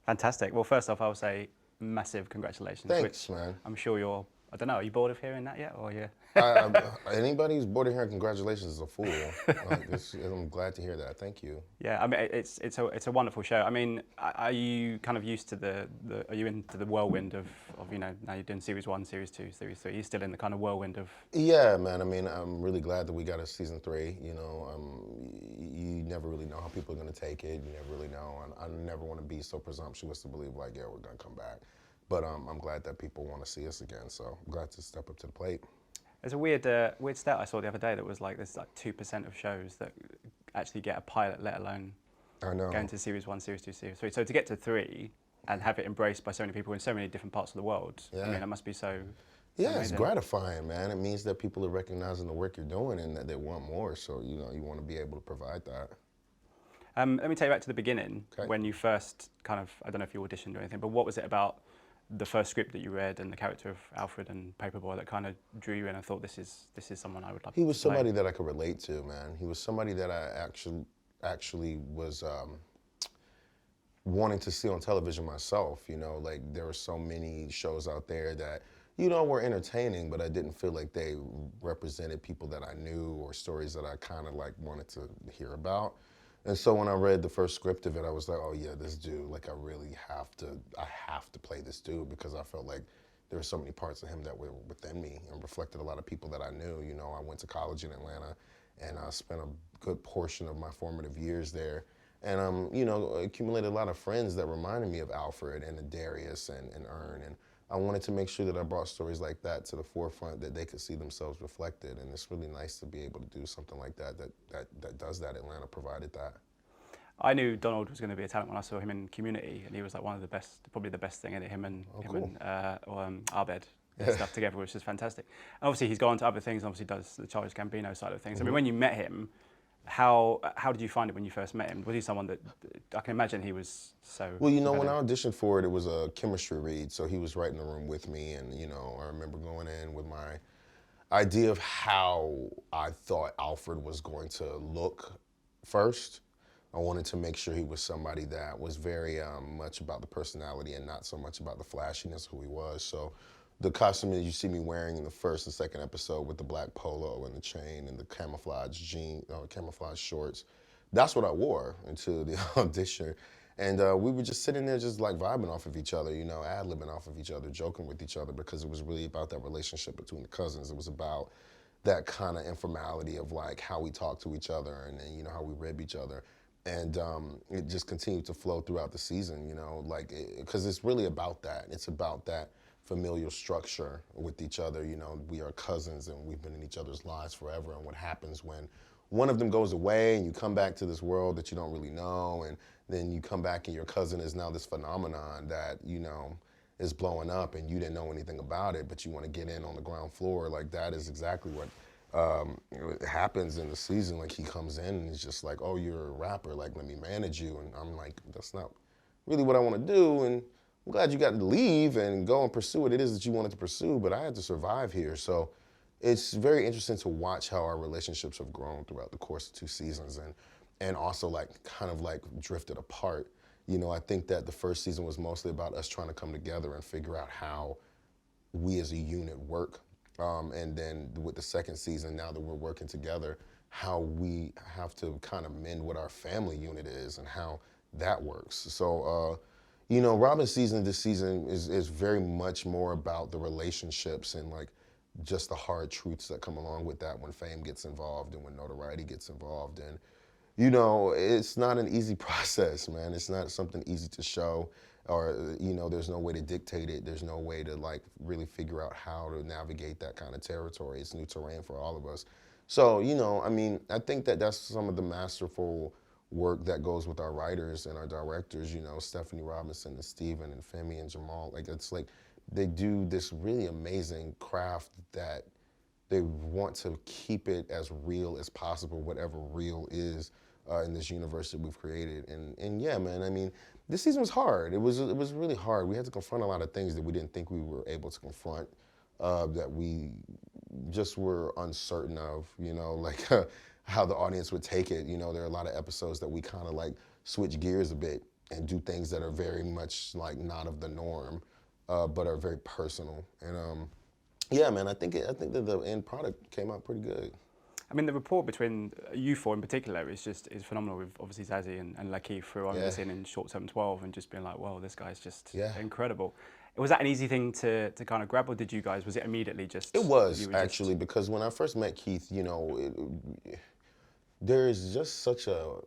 Fantastic. Well, first off, I'll say massive congratulations. Thanks, Which man. I'm sure you're, I don't know, are you bored of hearing that yet? Or yeah? Anybody who's bored of hearing congratulations is a fool. I'm glad to hear that. Thank you. Yeah, I mean, it's a wonderful show. I mean, are you kind of used to are you into the whirlwind of now you're doing series 1, series 2, series 3, you're still in the kind of whirlwind of... Yeah, man. I mean, I'm really glad that we got a season 3. You know, you never really know how people are going to take it. You never really know. I never want to be so presumptuous to believe like, yeah, we're going to come back. But I'm glad that people want to see us again. So I'm glad to step up to the plate. There's a weird stat I saw the other day that was like there's like 2% of shows that actually get a pilot, let alone going to series 1, series 2, series 3. So to get to 3 and have it embraced by so many people in so many different parts of the world, I mean, that must be so... Yeah, amazing. It's gratifying, man. It means that people are recognizing the work you're doing and that they want more. So, you want to be able to provide that. Let me take you back to the beginning, Okay. when you first kind of, I don't know if you auditioned or anything, but what was it about the first script that you read and the character of Alfred and Paper Boi that kind of drew you in and thought, this is someone I would love to play? He was somebody that I could relate to, man. He was somebody that I actually was wanting to see on television myself. Like there were so many shows out there that, were entertaining, but I didn't feel like they represented people that I knew or stories that I kind of like wanted to hear about. And so when I read the first script of it, I was like, oh yeah, this dude, like I have to play this dude, because I felt like there were so many parts of him that were within me and reflected a lot of people that I knew. I went to college in Atlanta and I spent a good portion of my formative years there. And accumulated a lot of friends that reminded me of Alfred and Darius and Ern. And I wanted to make sure that I brought stories like that to the forefront, that they could see themselves reflected. And it's really nice to be able to do something like that does that. Atlanta provided that. I knew Donald was going to be a talent when I saw him in Community, and he was like one of the best, probably the best thing in it, him and Abed and stuff together, which is fantastic. And obviously he's gone to other things, and obviously does the Childish Gambino side of things. I mean, when you met him, how did you find it when you first met him? Was he someone that, I can imagine he was so... Well, when I auditioned for it, it was a chemistry read, so he was right in the room with me, and I remember going in with my idea of how I thought Alfred was going to look first. I wanted to make sure he was somebody that was very much about the personality and not so much about the flashiness of who he was. So the costume that you see me wearing in the first and second episode with the black polo and the chain and the camouflage camouflage shorts, that's what I wore into the audition. And we were just sitting there just like vibing off of each other, ad-libbing off of each other, joking with each other, because it was really about that relationship between the cousins. It was about that kind of informality of like how we talk to each other and then, how we rib each other. And it just continued to flow throughout the season, because it's really about that. It's about that familial structure with each other. We are cousins and we've been in each other's lives forever. And what happens when one of them goes away and you come back to this world that you don't really know, and then you come back and your cousin is now this phenomenon that, is blowing up and you didn't know anything about it, but you want to get in on the ground floor. Like that is exactly what happens in the season. Like he comes in and he's just like, oh, you're a rapper, like let me manage you. And I'm like, that's not really what I want to do. And I'm glad you got to leave and go and pursue what it is that you wanted to pursue, but I had to survive here. So it's very interesting to watch how our relationships have grown throughout the course of 2 seasons and also like kind of like drifted apart. I think that the first season was mostly about us trying to come together and figure out how we as a unit work. And then with the second season, now that we're working together, how we have to kind of mend what our family unit is and how that works. So, Robin's season this season is very much more about the relationships and like just the hard truths that come along with that when fame gets involved and when notoriety gets involved. And, it's not an easy process, man. It's not something easy to show. Or, there's no way to dictate it. There's no way to like really figure out how to navigate that kind of territory. It's new terrain for all of us. So, I think that that's some of the masterful work that goes with our writers and our directors, Stephanie Robinson and Steven and Femi and Jamal. Like, it's like they do this really amazing craft that they want to keep it as real as possible, whatever real is in this universe that we've created. And yeah, man, this season was hard. It was really hard. We had to confront a lot of things that we didn't think we were able to confront, that we just were uncertain of, like how the audience would take it. There are a lot of episodes that we kind of like switch gears a bit do things that are very much like not of the norm, but are very personal. And yeah, man, I think that the end product came out pretty good. I mean, the rapport between you four in particular is phenomenal. With obviously Zazie and Lakeith, who I remember seeing in Short Term 12 and just being like, "Wow, this guy's just incredible." Was that an easy thing to kind of grab, or did you guys? Was it immediately just? It was actually because when I first met Keith, you know, there is just such a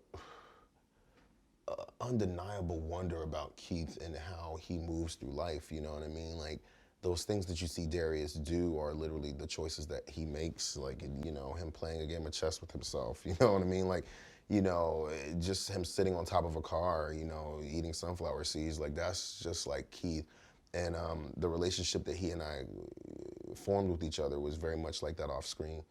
undeniable wonder about Keith and how he moves through life. You know what I mean? Like, those things that you see Darius do are literally the choices that he makes, like, you know, him playing a game of chess with himself, you know what I mean? Like, you know, just him sitting on top of a car, you know, eating sunflower seeds, like, that's just like Keith. And the relationship that he and I formed with each other was very much like that off screen.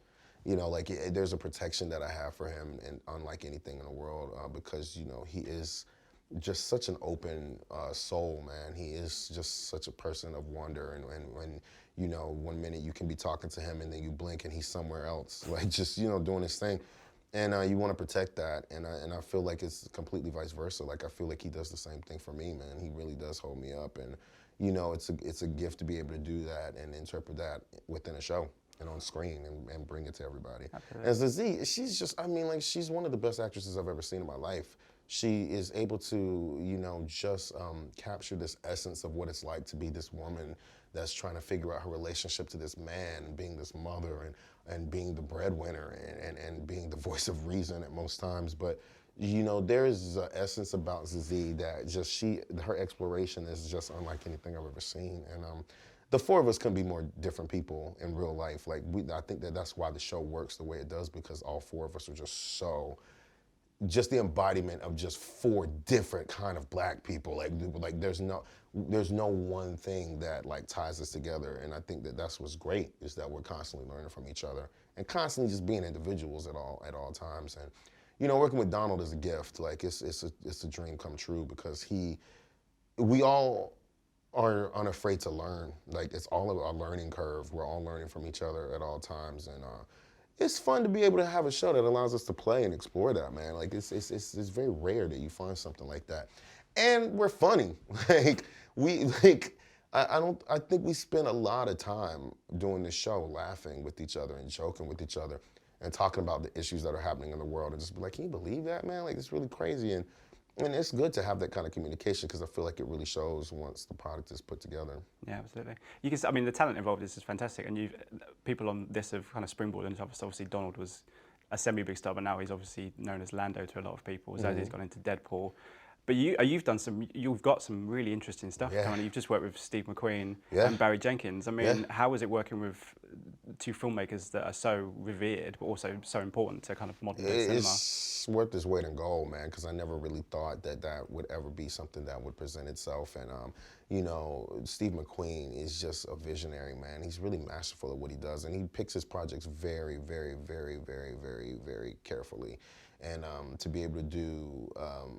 You know, like, there's a protection that I have for him, and unlike anything in the world, because, you know, he is just such an open soul, man. He is just such a person of wonder, and when, you know, one minute you can be talking to him and then you blink and he's somewhere else, like, just, you know, doing his thing. And you want to protect that, and I feel like it's completely vice versa. Like, I feel like he does the same thing for me, man. He really does hold me up, and, you know, it's a gift to be able to do that and interpret that within a show and on screen and bring it to everybody. Absolutely. As Zazie, she's just, I mean, like, she's one of the best actresses I've ever seen in my life. She is able to, you know, just capture this essence of what it's like to be this woman that's trying to figure out her relationship to this man, and being this mother, and being the breadwinner, and being the voice of reason at most times. But, you know, there is an essence about Zazie that just her exploration is just unlike anything I've ever seen. And the four of us can be more different people in real life. Like, I think that's why the show works the way it does, because all four of us are just the embodiment of just four different kind of black people. Like there's no one thing that, like, ties us together. And I think that's what's great, is that we're constantly learning from each other and constantly just being individuals at all times. And, you know, working with Donald is a gift. Like, it's a dream come true, because we all are unafraid to learn. Like, it's all a learning curve. We're all learning from each other at all times. And it's fun to be able to have a show that allows us to play and explore that, man. Like, it's very rare that you find something like that. And we're funny. I think we spend a lot of time doing this show laughing with each other and joking with each other and talking about the issues that are happening in the world, and just be like, can you believe that, man? Like, it's really crazy. And it's good to have that kind of communication, because I feel like it really shows once the product is put together. Yeah, absolutely. You can, I mean, the talent involved is just fantastic, and people on this have kind of springboarded into stuff. Obviously, Donald was a semi-big star, but now he's obviously known as Lando to a lot of people. Zazie's gone into Deadpool. But you've got some really interesting stuff coming. You've just worked with Steve McQueen and Barry Jenkins. I mean, how was it working with two filmmakers that are so revered, but also so important to kind of modern day cinema? It's worth its weight in gold, man, because I never really thought that would ever be something that would present itself. And, you know, Steve McQueen is just a visionary, man. He's really masterful at what he does, and he picks his projects very, very, very, very, very, very carefully. And to be able to do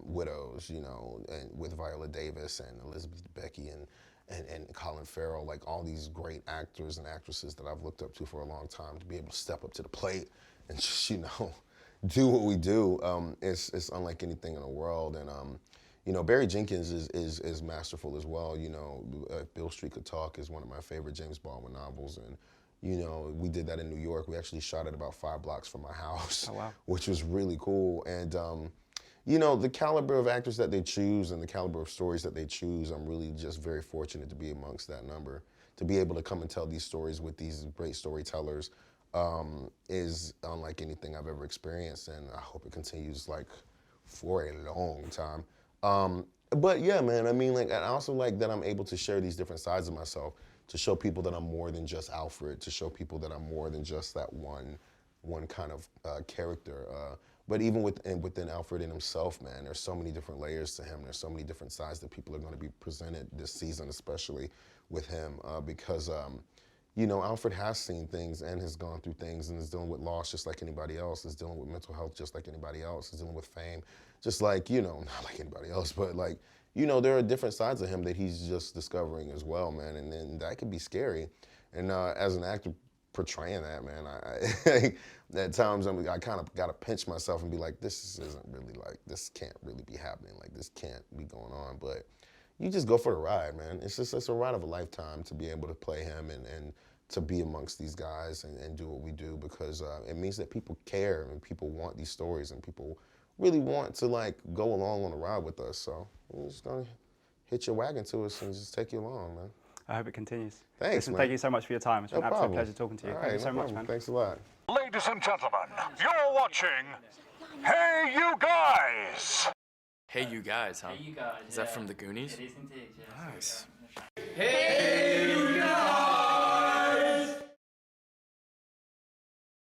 Widows, you know, and with Viola Davis and Elizabeth Debicki and Colin Farrell, like, all these great actors and actresses that I've looked up to for a long time, to be able to step up to the plate and just, you know, do what we do, it's unlike anything in the world. And you know, Barry Jenkins is masterful as well. You know, Beale Street Could Talk is one of my favorite James Baldwin novels, and, you know, we did that in New York. We actually shot it about 5 blocks from my house, which was really cool. And, you know, the caliber of actors that they choose and the caliber of stories that they choose, I'm really just very fortunate to be amongst that number. To be able to come and tell these stories with these great storytellers is unlike anything I've ever experienced, and I hope it continues, like, for a long time. But yeah, man, I mean, like, I also like that I'm able to share these different sides of myself, to show people that I'm more than just Alfred, to show people that I'm more than just that one kind of character. But even within Alfred and himself, man, there's so many different layers to him. There's so many different sides that people are going to be presented this season, especially with him, because, you know, Alfred has seen things and has gone through things and is dealing with loss just like anybody else, is dealing with mental health just like anybody else, is dealing with fame just like, you know, not like anybody else, but, like, you know, there are different sides of him that he's just discovering as well, man, and then that can be scary. And as an actor, portraying that, man. At times I kind of got to pinch myself and be like, this isn't really like, this can't really be happening. Like, this can't be going on. But you just go for the ride, man. It's a ride of a lifetime to be able to play him and to be amongst these guys and do what we do, because it means that people care and people want these stories and people really want to like go along on the ride with us. So we're just gonna hitch your wagon to us and just take you along, man. I hope it continues. Thanks, Listen, man. Thank you so much for your time. It's been an absolute pleasure talking to you. All Thank right, you so much, man. Thanks a lot. Ladies and gentlemen, you're watching Hey You Guys! Hey You Guys, huh? Hey, you guys. Is that from the Goonies? It is indeed, yeah. Nice. Hey!